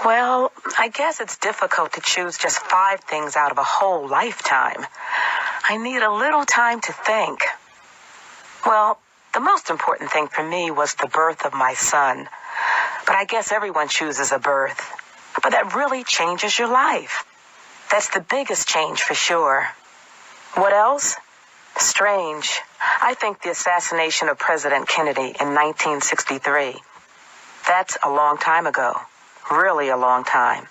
Well, I guess it's difficult to choose just 5 things out of a whole lifetime. I need a little time to think. Well, the most important thing for me was the birth of my son. But I guess everyone chooses a birth. But that really changes your life. That's the biggest change for sure. What else? Strange. I think the assassination of President Kennedy in 1963. That's a long time ago. Really a long time.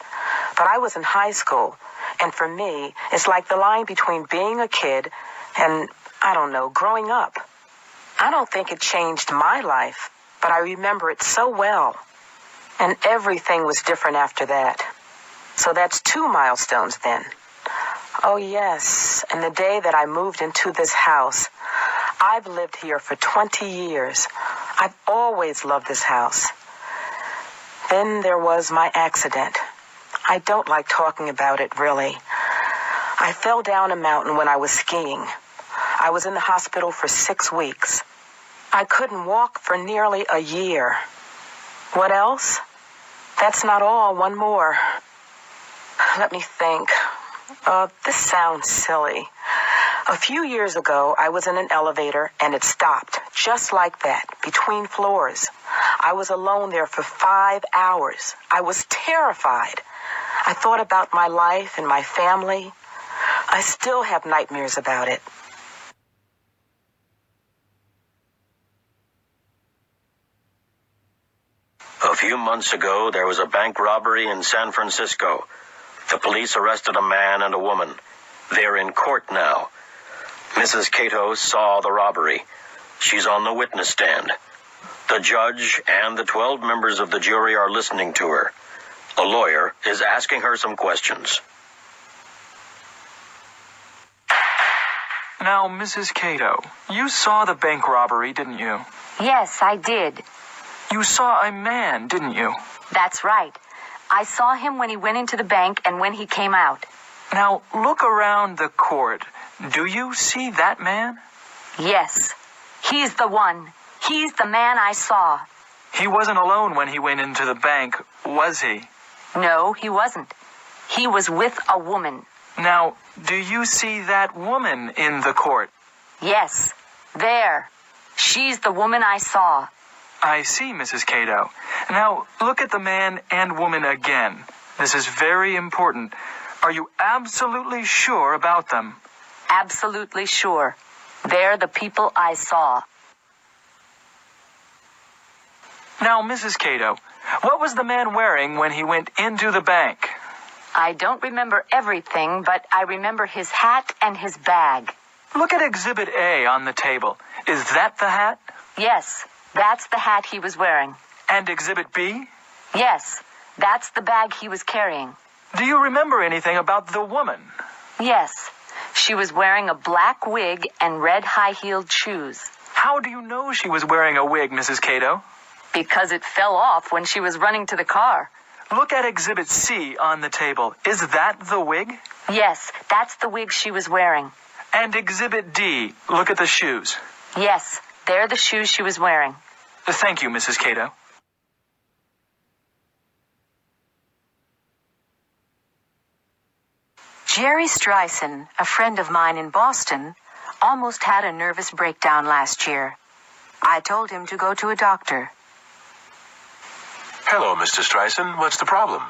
But I was in high school, and for me, it's like the line between being a kid and, I don't know, growing up. I don't think it changed my life, but I remember it so well. And everything was different after that. So that's 2 milestones then. Oh yes, and the day that I moved into this house. I've lived here for 20 years. I've always loved this house. Then there was my accident. I don't like talking about it, really. I fell down a mountain when I was skiing. I was in the hospital for 6 weeks. I couldn't walk for nearly a year. What else? That's not all. One more. Let me think. This sounds silly. A few years ago, I was in an elevator and it stopped, just like that, between floors. I was alone there for 5 hours. I was terrified. I thought about my life and my family. I still have nightmares about it. A few months ago, there was a bank robbery in San Francisco. The police arrested a man and a woman. They're in court now. Mrs. Cato saw the robbery. She's on the witness stand. The judge and the 12 members of the jury are listening to her. A lawyer is asking her some questions. Now, Mrs. Cato, you saw the bank robbery, didn't you? Yes, I did. You saw a man, didn't you? That's right. I saw him when he went into the bank and when he came out. Now, look around the court. Do you see that man? Yes. He's the one. He's the man I saw. He wasn't alone when he went into the bank, was he? No, he wasn't. He was with a woman. Now, do you see that woman in the court? Yes. There. She's the woman I saw. I see, Mrs. Cato. Now, look at the man and woman again. This is very important. Are you absolutely sure about them? Absolutely sure. They're the people I saw. Now, Mrs. Cato, what was the man wearing when he went into the bank? I don't remember everything, but I remember his hat and his bag. Look at Exhibit A on the table. Is that the hat? Yes, that's the hat he was wearing. And Exhibit B? Yes, that's the bag he was carrying. Do you remember anything about the woman? Yes, she was wearing a black wig and red high-heeled shoes. How do you know she was wearing a wig, Mrs. Cato? Because it fell off when she was running to the car. Look at Exhibit C on the table. Is that the wig? Yes, that's the wig she was wearing. And Exhibit D, look at the shoes. Yes, they're the shoes she was wearing. Thank you, Mrs. Cato. Jerry Streisand, a friend of mine in Boston, almost had a nervous breakdown last year. I told him to go to a doctor. Hello, Mr. Streisand. What's the problem?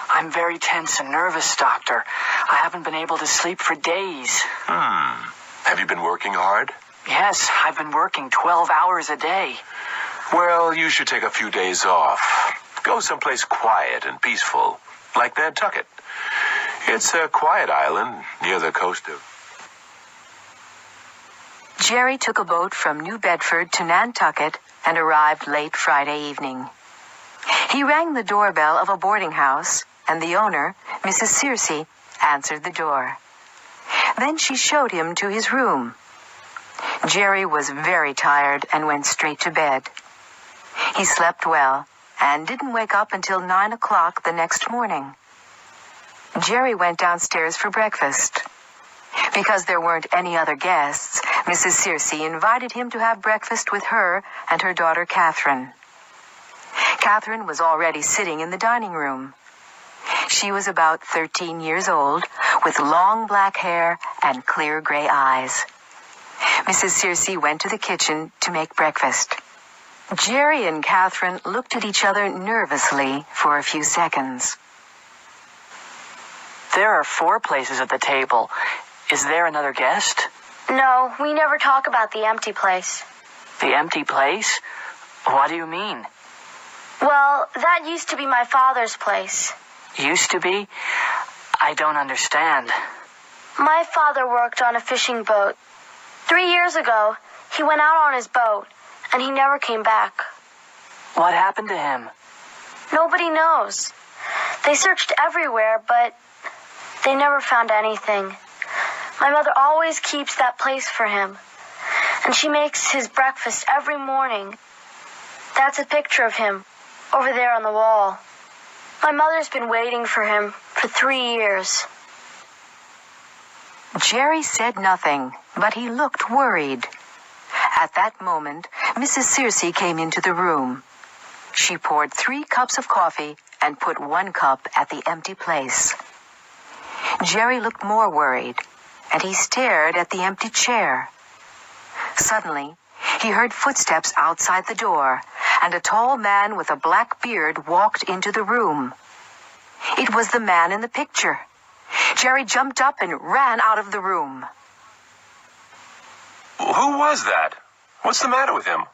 I'm very tense and nervous, Doctor. I haven't been able to sleep for days. Have you been working hard? Yes, I've been working 12 hours a day. Well, you should take a few days off. Go someplace quiet and peaceful, like Nantucket. It's a quiet island near the coast of... Jerry took a boat from New Bedford to Nantucket and arrived late Friday evening. He rang the doorbell of a boarding house, and the owner, Mrs. Searcy, answered the door. Then she showed him to his room. Jerry was very tired and went straight to bed. He slept well and didn't wake up until 9 o'clock the next morning. Jerry went downstairs for breakfast. Because there weren't any other guests, Mrs. Searcy invited him to have breakfast with her and her daughter Catherine. Catherine was already sitting in the dining room. She was about 13 years old, with long black hair and clear gray eyes. Mrs. Searcy went to the kitchen to make breakfast. Jerry and Catherine looked at each other nervously for a few seconds. There are 4 places at the table. Is there another guest? No, we never talk about the empty place. The empty place? What do you mean? Well, that used to be my father's place. Used to be? I don't understand. My father worked on a fishing boat. 3 years ago, he went out on his boat, and he never came back. What happened to him? Nobody knows. They searched everywhere, but they never found anything. My mother always keeps that place for him, and she makes his breakfast every morning. That's a picture of him, over there on the wall. My mother's been waiting for him for 3 years. Jerry said nothing, but he looked worried. At that moment, Mrs. Searcy came into the room. She poured 3 cups of coffee and put 1 cup at the empty place. Jerry looked more worried, and he stared at the empty chair. Suddenly, he heard footsteps outside the door, and a tall man with a black beard walked into the room. It was the man in the picture. Jerry jumped up and ran out of the room. Who was that? What's the matter with him?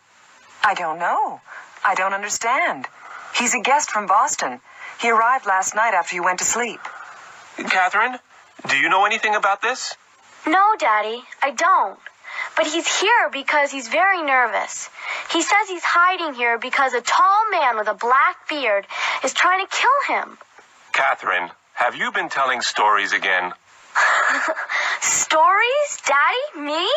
I don't know. I don't understand. He's a guest from Boston. He arrived last night after you went to sleep. Catherine, do you know anything about this? No, Daddy, I don't. But he's here because he's very nervous. He says he's hiding here because a tall man with a black beard is trying to kill him. Catherine, have you been telling stories again? Stories? Daddy? Me?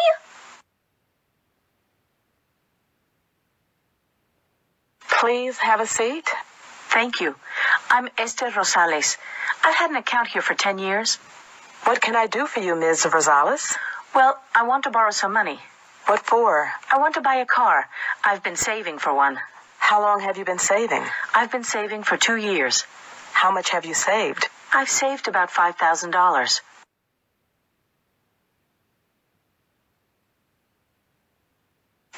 Please have a seat. Thank you. I'm Esther Rosales. I've had an account here for 10 years. What can I do for you, Ms. Rosales? Well, I want to borrow some money. What for? I want to buy a car. I've been saving for one. How long have you been saving? I've been saving for 2 years. How much have you saved? I've saved about $5,000.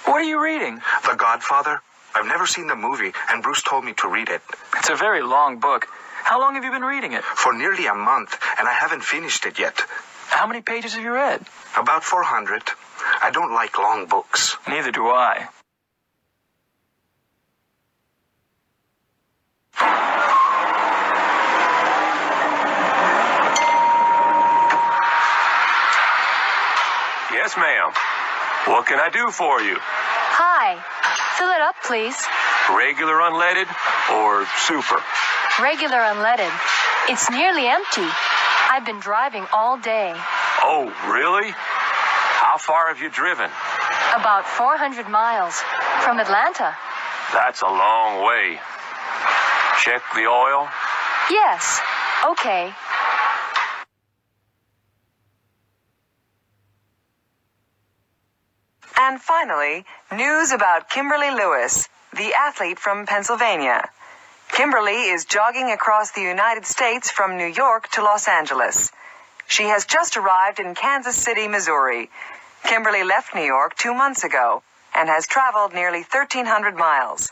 What are you reading? The Godfather. I've never seen the movie, and Bruce told me to read it. It's a very long book. How long have you been reading it? For nearly a month, and I haven't finished it yet. How many pages have you read? About 400. I don't like long books. Neither do I. Yes, ma'am. What can I do for you? Hi. Fill it up, please. Regular unleaded or super? Regular unleaded. It's nearly empty. I've been driving all day. Oh, really? How far have you driven? About 400 miles. From Atlanta. That's a long way. Check the oil? Yes. Okay. And finally, news about Kimberly Lewis, the athlete from Pennsylvania. Kimberly is jogging across the United States from New York to Los Angeles. She has just arrived in Kansas City, Missouri. Kimberly left New York 2 months ago and has traveled nearly 1,300 miles.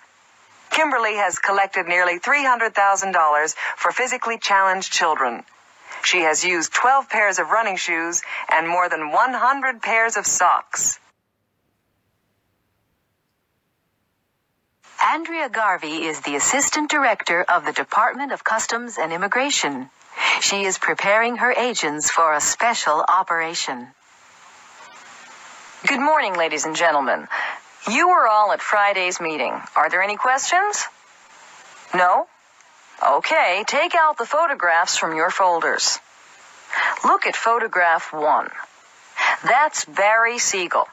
Kimberly has collected nearly $300,000 for physically challenged children. She has used 12 pairs of running shoes and more than 100 pairs of socks. Andrea Garvey is the Assistant Director of the Department of Customs and Immigration. She is preparing her agents for a special operation. Good morning, ladies and gentlemen. You were all at Friday's meeting. Are there any questions? No? Okay, take out the photographs from your folders. Look at photograph 1. That's Barry Siegel.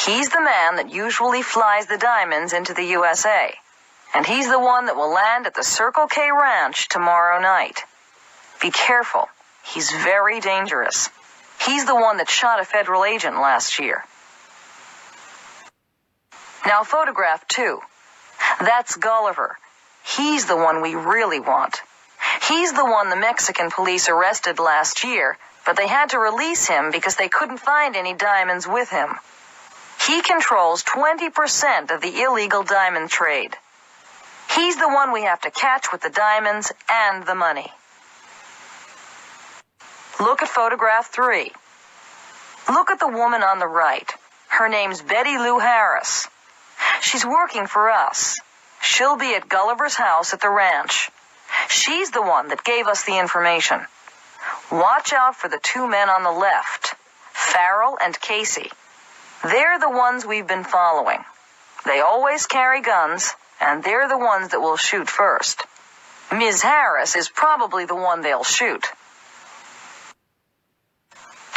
He's the man that usually flies the diamonds into the USA. And he's the one that will land at the Circle K Ranch tomorrow night. Be careful. He's very dangerous. He's the one that shot a federal agent last year. Now photograph 2. That's Gulliver. He's the one we really want. He's the one the Mexican police arrested last year, but they had to release him because they couldn't find any diamonds with him. He controls 20% of the illegal diamond trade. He's the one we have to catch with the diamonds and the money. Look at photograph 3. Look at the woman on the right. Her name's Betty Lou Harris. She's working for us. She'll be at Gulliver's house at the ranch. She's the one that gave us the information. Watch out for the 2 men on the left, Farrell and Casey. They're the ones we've been following. They always carry guns, and they're the ones that will shoot first. Ms. Harris is probably the one they'll shoot.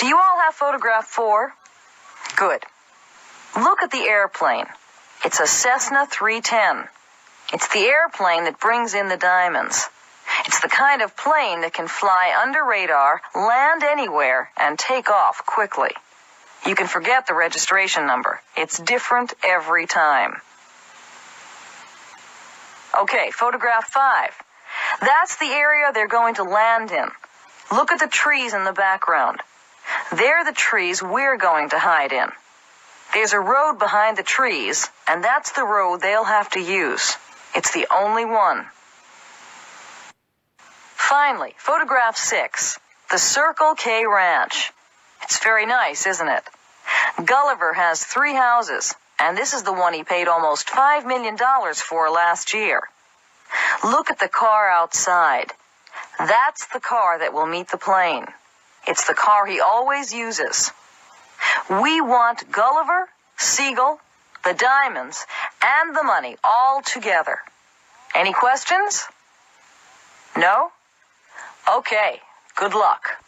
Do you all have photograph 4? Good. Look at the airplane. It's a Cessna 310. It's the airplane that brings in the diamonds. It's the kind of plane that can fly under radar, land anywhere, and take off quickly. You can forget the registration number. It's different every time. Okay, photograph 5. That's the area they're going to land in. Look at the trees in the background. They're the trees we're going to hide in. There's a road behind the trees, and that's the road they'll have to use. It's the only one. Finally, photograph 6, the Circle K Ranch. It's very nice, isn't it? Gulliver has 3 houses, and this is the one he paid almost $5 million for last year. Look at the car outside. That's the car that will meet the plane. It's the car he always uses. We want Gulliver, Siegel, the diamonds, and the money all together. Any questions? No? Okay, good luck.